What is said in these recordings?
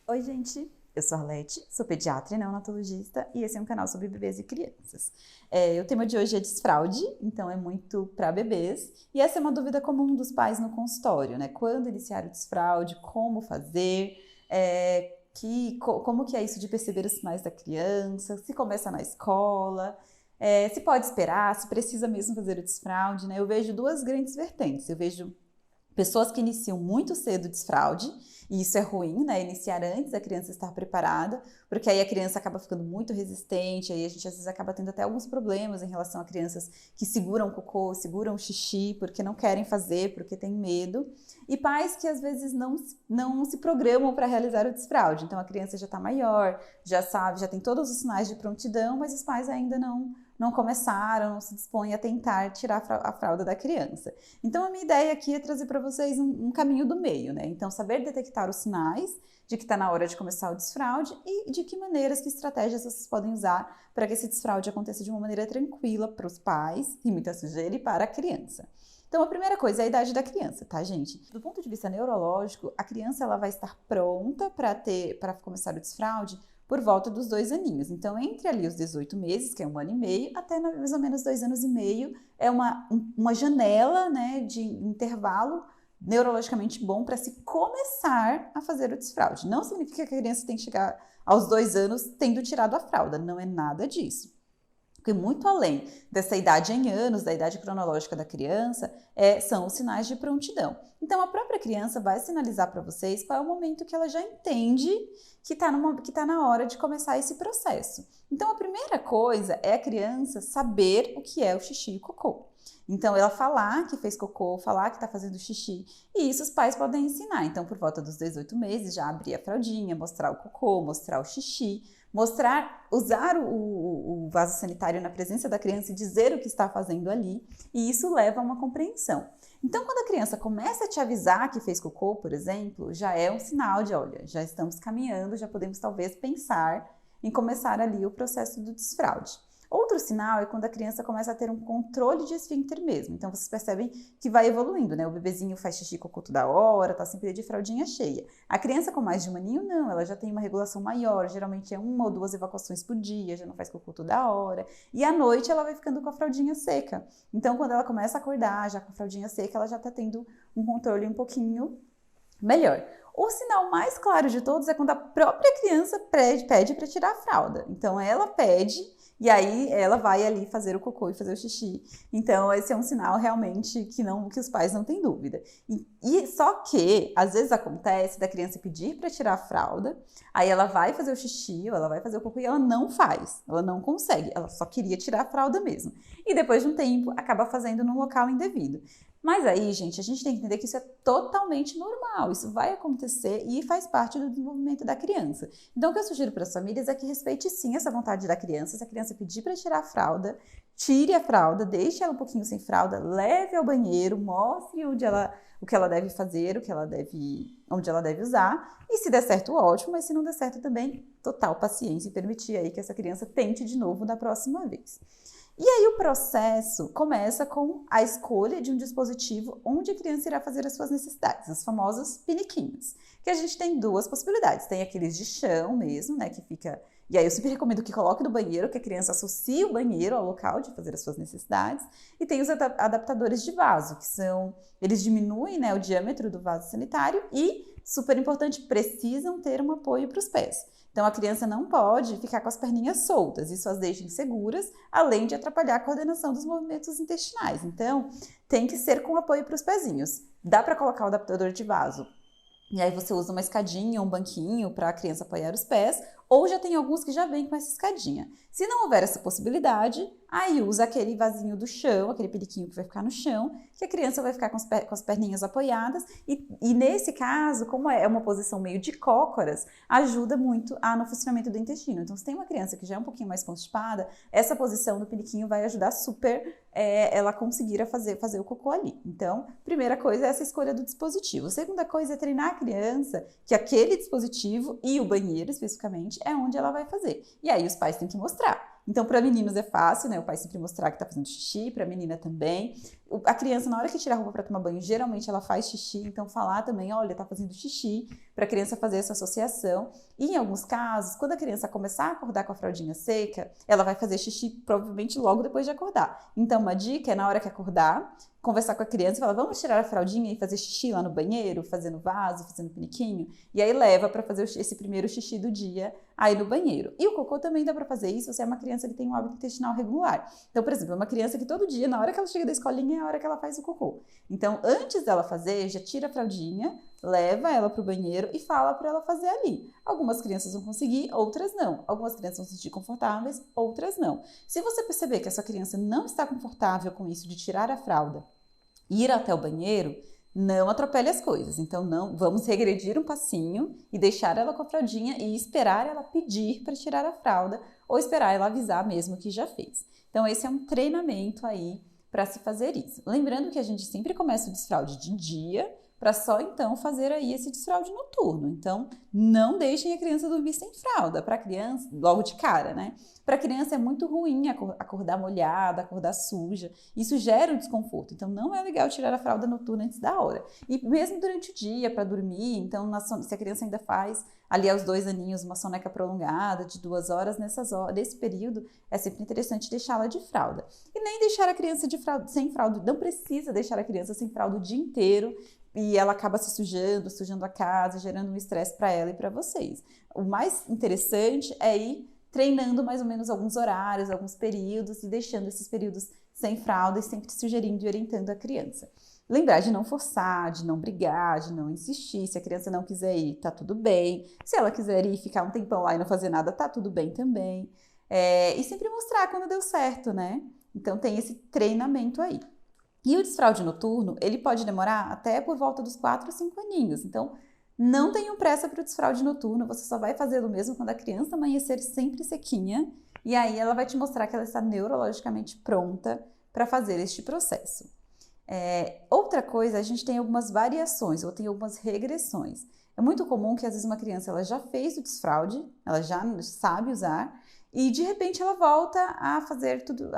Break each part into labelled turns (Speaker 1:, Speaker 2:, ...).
Speaker 1: Oi, gente! Eu sou a Arlete, sou pediatra e neonatologista e esse é um canal sobre bebês e crianças. O tema de hoje é desfraude, então é muito para bebês e essa é uma dúvida comum dos pais no consultório, né? Quando iniciar o desfraude, como fazer, como que é isso de perceber os sinais da criança, se começa na escola, se pode esperar, se precisa mesmo fazer o desfraude, né? Eu vejo duas grandes vertentes, eu vejo pessoas que iniciam muito cedo o desfraude, e isso é ruim, né? Iniciar antes da criança estar preparada, porque aí a criança acaba ficando muito resistente, aí a gente às vezes acaba tendo até alguns problemas em relação a crianças que seguram o cocô, seguram o xixi, porque não querem fazer, porque têm medo. E pais que às vezes não se programam para realizar o desfraude. Então a criança já está maior, já sabe, já tem todos os sinais de prontidão, mas os pais ainda não começaram, não se dispõem a tentar tirar a fralda da criança. Então, a minha ideia aqui é trazer para vocês um caminho do meio, né? Então, saber detectar os sinais de que está na hora de começar o desfraude e de que maneiras, que estratégias vocês podem usar para que esse desfraude aconteça de uma maneira tranquila para os pais, e muitas vezes ele, para a criança. Então, a primeira coisa é a idade da criança, tá, gente? Do ponto de vista neurológico, a criança ela vai estar pronta para começar o desfraude por volta dos 2 aninhos. Então, entre ali os 18 meses, que é 1 ano e meio, até mais ou menos 2 anos e meio, é uma janela, né, de intervalo neurologicamente bom para se começar a fazer o desfraude. Não significa que a criança tem que chegar aos 2 anos tendo tirado a fralda, não é nada disso. Porque muito além dessa idade em anos, da idade cronológica da criança, são os sinais de prontidão. Então, a própria criança vai sinalizar para vocês qual é o momento que ela já entende que está na hora de começar esse processo. Então, a primeira coisa é a criança saber o que é o xixi e o cocô. Então, ela falar que fez cocô, falar que está fazendo xixi, e isso os pais podem ensinar. Então, por volta dos 18 meses, já abrir a fraldinha, mostrar o cocô, mostrar o xixi, usar o vaso sanitário na presença da criança e dizer o que está fazendo ali, e isso leva a uma compreensão. Então, quando a criança começa a te avisar que fez cocô, por exemplo, já é um sinal de, olha, já estamos caminhando, já podemos talvez pensar em começar ali o processo do desfraude. Outro sinal é quando a criança começa a ter um controle de esfíncter mesmo. Então, vocês percebem que vai evoluindo, né? O bebezinho faz xixi e cocô toda hora, tá sempre de fraldinha cheia. A criança com mais de 1 aninho, não. Ela já tem uma regulação maior, geralmente é 1 ou 2 evacuações por dia, já não faz cocô toda hora. E à noite ela vai ficando com a fraldinha seca. Então, quando ela começa a acordar já com a fraldinha seca, ela já tá tendo um controle um pouquinho melhor. O sinal mais claro de todos é quando a própria criança pede para tirar a fralda. Então, ela pede e aí ela vai ali fazer o cocô e fazer o xixi. Então, esse é um sinal realmente que os pais não têm dúvida. E só que, às vezes acontece da criança pedir para tirar a fralda, aí ela vai fazer o xixi ou ela vai fazer o cocô e ela não faz, ela não consegue, ela só queria tirar a fralda mesmo. E depois de um tempo, acaba fazendo num local indevido. Mas aí, gente, a gente tem que entender que isso é totalmente normal, isso vai acontecer e faz parte do desenvolvimento da criança. Então, o que eu sugiro para as famílias é que respeite sim essa vontade da criança. Se a criança pedir para tirar a fralda, tire a fralda, deixe ela um pouquinho sem fralda, leve ao banheiro, mostre o que ela deve fazer, onde ela deve usar. E se der certo, ótimo, mas se não der certo também, total paciência e permitir aí que essa criança tente de novo da próxima vez. E aí o processo começa com a escolha de um dispositivo onde a criança irá fazer as suas necessidades, os famosos piniquinhos, que a gente tem 2 possibilidades, tem aqueles de chão mesmo, né, que fica... E aí eu sempre recomendo que coloque no banheiro, que a criança associe o banheiro ao local de fazer as suas necessidades, e tem os adaptadores de vaso, que são... Eles diminuem, né, o diâmetro do vaso sanitário e, super importante, precisam ter um apoio para os pés. Então, a criança não pode ficar com as perninhas soltas, isso as deixa inseguras, além de atrapalhar a coordenação dos movimentos intestinais. Então, tem que ser com apoio para os pezinhos. Dá para colocar o adaptador de vaso. E aí você usa uma escadinha, um banquinho para a criança apoiar os pés, ou já tem alguns que já vêm com essa escadinha. Se não houver essa possibilidade, aí usa aquele vasinho do chão, aquele periquinho que vai ficar no chão, que a criança vai ficar com as perninhas apoiadas, e nesse caso, como é uma posição meio de cócoras, ajuda muito no funcionamento do intestino. Então, se tem uma criança que já é um pouquinho mais constipada, essa posição do periquinho vai ajudar super ela conseguir fazer o cocô ali. Então, primeira coisa é essa escolha do dispositivo. Segunda coisa é treinar a criança que aquele dispositivo e o banheiro, especificamente, é onde ela vai fazer. E aí os pais têm que mostrar. Então, para meninos é fácil, né? O pai sempre mostrar que tá fazendo xixi, para a menina também. A criança, na hora que tira a roupa para tomar banho, geralmente ela faz xixi, então falar também, olha, tá fazendo xixi, para a criança fazer essa associação. E em alguns casos, quando a criança começar a acordar com a fraldinha seca, ela vai fazer xixi provavelmente logo depois de acordar. Então, uma dica é, na hora que acordar, conversar com a criança e falar, vamos tirar a fraldinha e fazer xixi lá no banheiro, fazendo vaso, fazendo piniquinho, e aí leva para fazer esse primeiro xixi do dia aí no banheiro. E o cocô também dá para fazer isso se você é uma criança que tem um hábito intestinal regular. Então, por exemplo, uma criança que todo dia, na hora que ela chega da escolinha, é a hora que ela faz o cocô. Então, antes dela fazer, já tira a fraldinha, leva ela para o banheiro e fala para ela fazer ali. Algumas crianças vão conseguir, outras não. Algumas crianças vão se sentir confortáveis, outras não. Se você perceber que a sua criança não está confortável com isso de tirar a fralda e ir até o banheiro, não atropele as coisas. Então, não vamos regredir um passinho e deixar ela com a fraldinha e esperar ela pedir para tirar a fralda ou esperar ela avisar mesmo que já fez. Então, esse é um treinamento aí para se fazer isso. Lembrando que a gente sempre começa o desfraude de dia, para só então fazer aí esse desfraude noturno. Então, não deixem a criança dormir sem fralda. Para criança, logo de cara, né? Para criança é muito ruim acordar molhada, acordar suja. Isso gera um desconforto. Então, não é legal tirar a fralda noturna antes da hora. E mesmo durante o dia, para dormir, então, se a criança ainda faz ali aos 2 aninhos uma soneca prolongada de 2 horas, nesse período, é sempre interessante deixá-la de fralda. E nem deixar a criança sem fralda. Não precisa deixar a criança sem fralda o dia inteiro, e ela acaba se sujando a casa, gerando um estresse para ela e para vocês. O mais interessante é ir treinando mais ou menos alguns horários, alguns períodos e deixando esses períodos sem fralda e sempre sugerindo e orientando a criança. Lembrar de não forçar, de não brigar, de não insistir. Se a criança não quiser ir, tá tudo bem. Se ela quiser ir e ficar um tempão lá e não fazer nada, tá tudo bem também. E sempre mostrar quando deu certo, né? Então tem esse treinamento aí. E o desfraude noturno, ele pode demorar até por volta dos 4 a 5 aninhos. Então, não tenham pressa para o desfraude noturno, você só vai fazê-lo mesmo quando a criança amanhecer sempre sequinha. E aí ela vai te mostrar que ela está neurologicamente pronta para fazer este processo. Outra coisa, a gente tem algumas variações ou tem algumas regressões. É muito comum que às vezes uma criança ela já fez o desfraude, ela já sabe usar, e de repente ela volta a fazer tudo,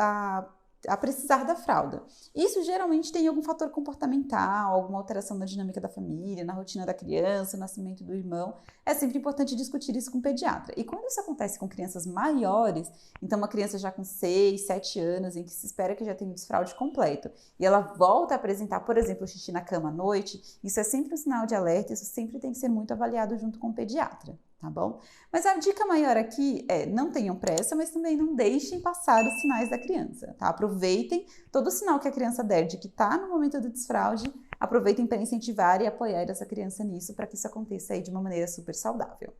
Speaker 1: a precisar da fralda. Isso geralmente tem algum fator comportamental, alguma alteração na dinâmica da família, na rotina da criança, no nascimento do irmão. É sempre importante discutir isso com o pediatra. E quando isso acontece com crianças maiores, então uma criança já com 6, 7 anos, em que se espera que já tenha um desfraude completo, e ela volta a apresentar, por exemplo, xixi na cama à noite, isso é sempre um sinal de alerta, isso sempre tem que ser muito avaliado junto com o pediatra. Tá bom? Mas a dica maior aqui é não tenham pressa, mas também não deixem passar os sinais da criança, tá? Aproveitem todo o sinal que a criança der de que tá no momento do desfraude, aproveitem para incentivar e apoiar essa criança nisso, para que isso aconteça aí de uma maneira super saudável.